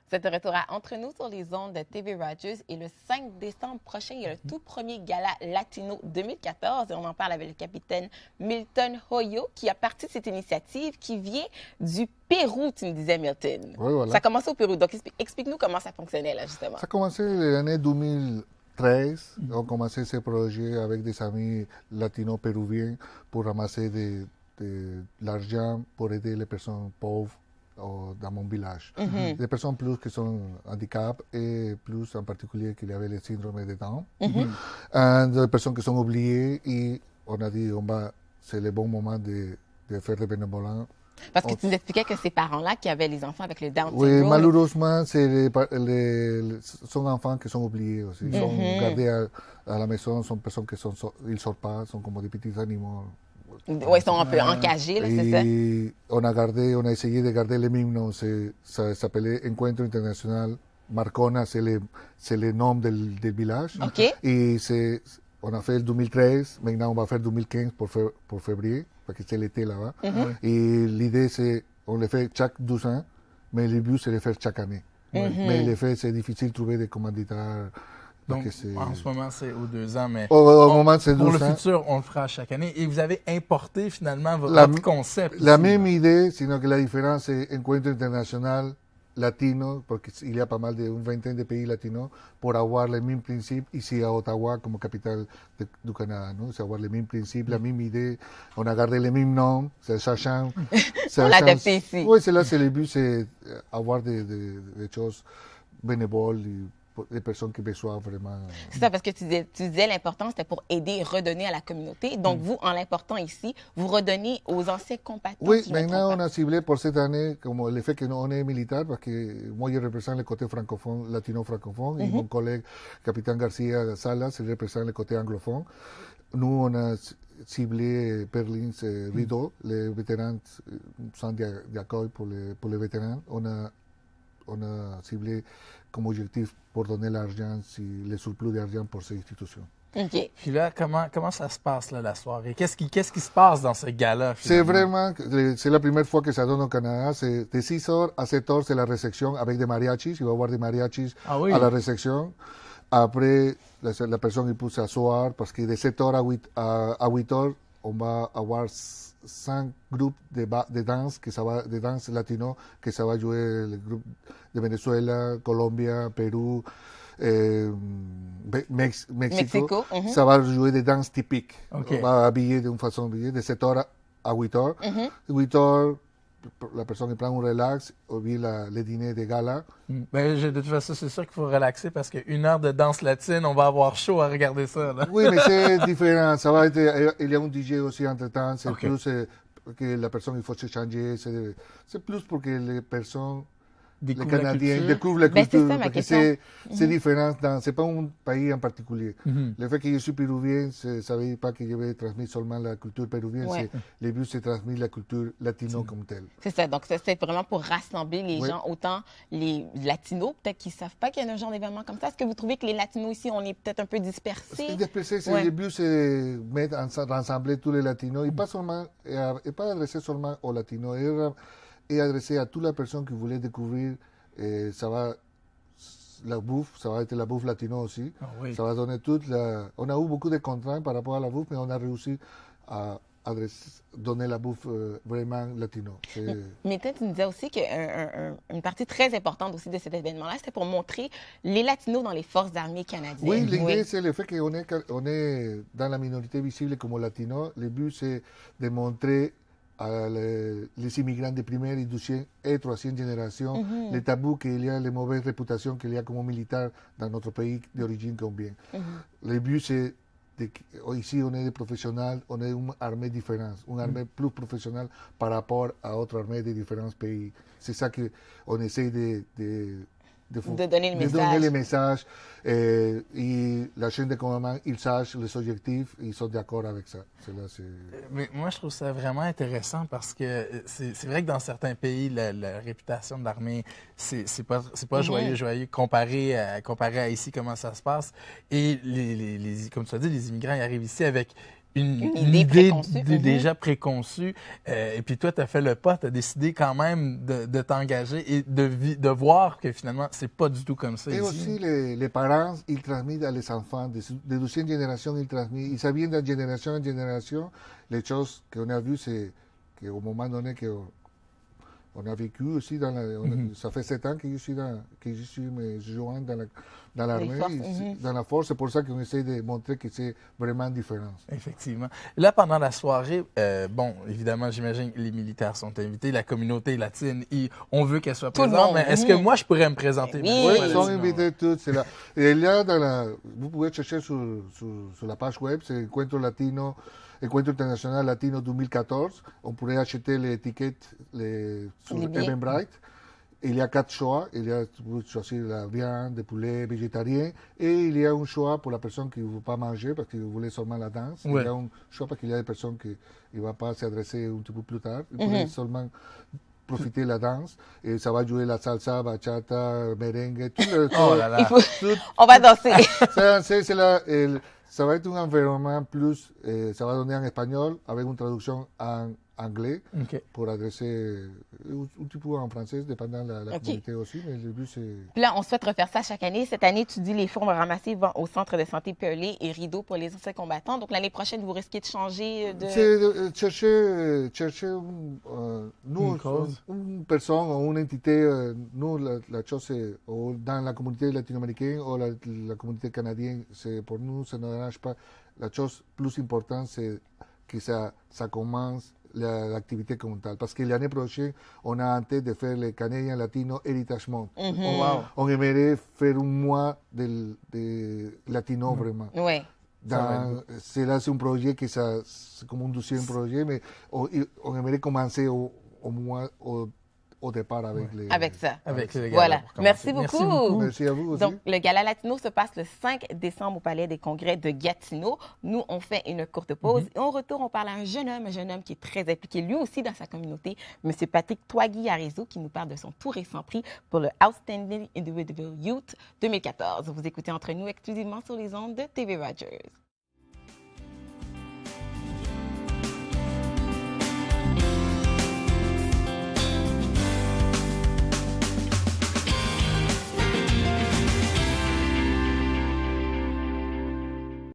Vous êtes de retour à Entre nous sur les ondes de TV Rogers et le 5 décembre prochain, il y a le tout premier gala Latino 2014 et on en parle avec le capitaine Milton Hoyo qui a parti de cette initiative qui vient du Pérou, tu me disais, Milton. Oui, voilà. Ça a commencé au Pérou, donc explique-nous comment ça fonctionnait là, justement. Ça a commencé l'année 2013. On a commencé ce projet avec des amis latino-péruviens pour ramasser de l'argent pour aider les personnes pauvres dans mon village. Des personnes plus qui sont handicapées et plus en particulier qu'il y avait le syndrome de Down. Des personnes qui sont oubliées et on a dit c'est le bon moment de faire des bénévolat. Parce que tu nous expliquais que ces parents-là qui avaient les enfants avec le Down Oui, syndrome... malheureusement, c'est sont enfants qui sont oubliés aussi. Ils sont gardés à la maison, sont personnes qui ils sortent pas, sont comme des petits animaux. Oui, ils sont un peu encagés, là, c'est ça? Et on a essayé de garder le même nom. Ça s'appelait Encuentro International Marcona, c'est le nom del village. OK. Et on a fait le 2013, maintenant on va faire 2015 pour février, parce que c'est l'été là-bas. Et l'idée, c'est on le fait chaque 12 ans, mais le but, c'est de le faire chaque année. Mais le fait, c'est difficile de trouver des commanditaires. Donc, en ce moment, c'est aux 2 ans, mais au moment, c'est 12 ans. Pour le futur, on le fera chaque année. Et vous avez importé finalement votre concept. La même idée, sinon que la différence, c'est Encuentro International Latino, porque il y a pas mal une vingtaine de pays latinos, pour avoir les mêmes principes ici à Ottawa, comme capitale du Canada. ¿No? C'est avoir les mêmes principes, la même idée. On a gardé les mêmes noms, ça change. On l'a adapté ici. Oui, c'est là, c'est le but, c'est avoir des choses bénévoles. Des personnes qui besoin vraiment. C'est ça, parce que tu disais l'important, c'était pour aider et redonner à la communauté. Donc, vous, en l'important ici, vous redonnez aux anciens combattants. Oui, maintenant, on a ciblé pour cette année, comme le fait qu'on est militaire, parce que moi, je représente le côté francophone, latino-francophone, et mon collègue, Capitaine Garcia Salas, il représente le côté anglophone. Nous, on a ciblé Perlins Rideau, les vétérans, centre d'accueil pour les vétérans. On a ciblé comme objectif pour donner l'argent, le surplus d'argent pour ces institutions. OK. Puis là, comment ça se passe là, la soirée? Qu'est-ce qui se passe dans ce gala? C'est vraiment, c'est la première fois que ça donne au Canada. C'est de 6h à 7h, c'est la réception avec des mariachis. Il va y avoir des mariachis à la réception. Après, la personne peut s'asseoir parce que de 7h à 8h, on va avoir 5 groupes de danse, de danse latino, que ça va jouer le groupe de Venezuela, Colombia, Pérou, Mexico. Ça va jouer des danses typiques. On va habiller d'une façon habillée de 7h à 8h. 8h, la personne prend un relax, ou bien le dîner de gala. Ben, de toute façon, c'est sûr qu'il faut relaxer parce qu'une heure de danse latine, on va avoir chaud à regarder ça. Là. Oui, mais c'est différent. Ça va être, il y a un DJ aussi entre-temps. C'est plus que la personne, il faut se changer. C'est plus pour que les personnes, les Canadiens, découvrent la culture. Parce que c'est différent. C'est pas un pays en particulier. Le fait que je suis péruvien, ça ne veut pas que je vais transmettre seulement la culture péruvienne. Le but, c'est transmettre la culture latino comme telle. C'est ça. Donc, c'est vraiment pour rassembler les gens, autant les latinos, peut-être qu'ils ne savent pas qu'il y a un genre d'événement comme ça. Est-ce que vous trouvez que les latinos ici, on est peut-être un peu dispersés? Le but, c'est mettre rassembler tous les latinos et pas adresser seulement aux latinos. Et adressé à toute la personne qui voulait découvrir, la bouffe, ça va être la bouffe latino aussi. Ça va donner on a eu beaucoup de contraintes par rapport à la bouffe, mais on a réussi à donner la bouffe vraiment latino. Mais peut-être tu nous disais aussi qu'une partie très importante aussi de cet événement-là, c'était pour montrer les latinos dans les forces armées canadiennes. Oui, l'idée, c'est le fait qu'on est dans la minorité visible comme latino. Le but, c'est de montrer les immigrants de première et deuxième et troisième génération, les tabous qu'il y a, les mauvaises réputations qu'il y a comme militaire dans notre pays d'origine comme bien. Le but, c'est ici, on est des professionnels, on est une armée différente, une armée plus professionnelle par rapport à autres armées de différents pays. C'est ça qu'on essaie de donner le message. Et la chaîne de commandement, ils sachent les objectifs, ils sont d'accord avec ça. Mais moi, je trouve ça vraiment intéressant parce que c'est vrai que dans certains pays, la réputation de l'armée, c'est pas joyeux comparé à ici, comment ça se passe. Et comme tu as dit, les immigrants, ils arrivent ici avec une idée préconçue. déjà préconçue. Et puis toi, tu as fait le pas, tu as décidé quand même de t'engager et de voir que finalement, c'est pas du tout comme ça Et ici. aussi, les parents, ils transmettent à les enfants, de deuxième génération, ils transmettent. Ils savent de génération en génération. Les choses qu'on a vues, c'est qu'au moment donné on a vécu aussi ça fait 7 ans que je suis me joint dans l'armée, dans la force. C'est pour ça qu'on essaie de montrer que c'est vraiment différent. Effectivement. Là, pendant la soirée, bon, évidemment, j'imagine que les militaires sont invités, la communauté latine, on veut qu'elle soit présente, mais est-ce que moi, je pourrais me présenter? Oui, ils sont invités tous. Et il y a vous pouvez chercher sur la page web, c'est Encuentro International Latino 2014. On pourrait acheter les étiquettes sur Eventbrite. Il y a 4 choix. Il y a choisir la viande, de poulet, végétarien. Et il y a un choix pour la personne qui ne veut pas manger parce qu'il voulait seulement la danse. Ouais. Il y a un choix parce qu'il y a des personnes qui ne vont pas s'adresser un petit peu plus tard. Ils pourraient seulement profiter de la danse. Et ça va jouer la salsa, bachata, merengue, tout le... Oh là là! On va danser! Ça va être un environnement plus, ça va donner en espagnol avec une traduction en anglais pour adresser un petit peu en français, dépendant de la communauté aussi, mais le but c'est... Puis là, on souhaite refaire ça chaque année. Cette année, tu dis les fonds ramassés vont au centre de santé Pearly et Rideau pour les anciens combattants. Donc l'année prochaine, vous risquez de changer de... C'est chercher une personne ou une entité. Nous, la chose c'est, dans la communauté latino-américaine ou la communauté canadienne, pour nous, ça ne dérange pas. La chose plus importante, c'est que ça commence l'activité communautaire. Parce que l'année prochaine, on a en tête de faire le Canadian Latino Heritage Month. On aimerait faire un mois de latino vraiment. Oui. C'est un projet qui c'est comme un deuxième projet, mais on aimerait commencer au mois au départ avec ça. Avec les voilà. Merci beaucoup. Merci à vous aussi. Donc, le Gala Latino se passe le 5 décembre au Palais des Congrès de Gatineau. Nous, on fait une courte pause et on retourne, on parle à un jeune homme qui est très impliqué lui aussi dans sa communauté, M. Patrick Twagui Arizo, qui nous parle de son tout récent prix pour le Outstanding Individual Youth 2014. Vous écoutez Entre nous exclusivement sur les ondes de TV Rogers.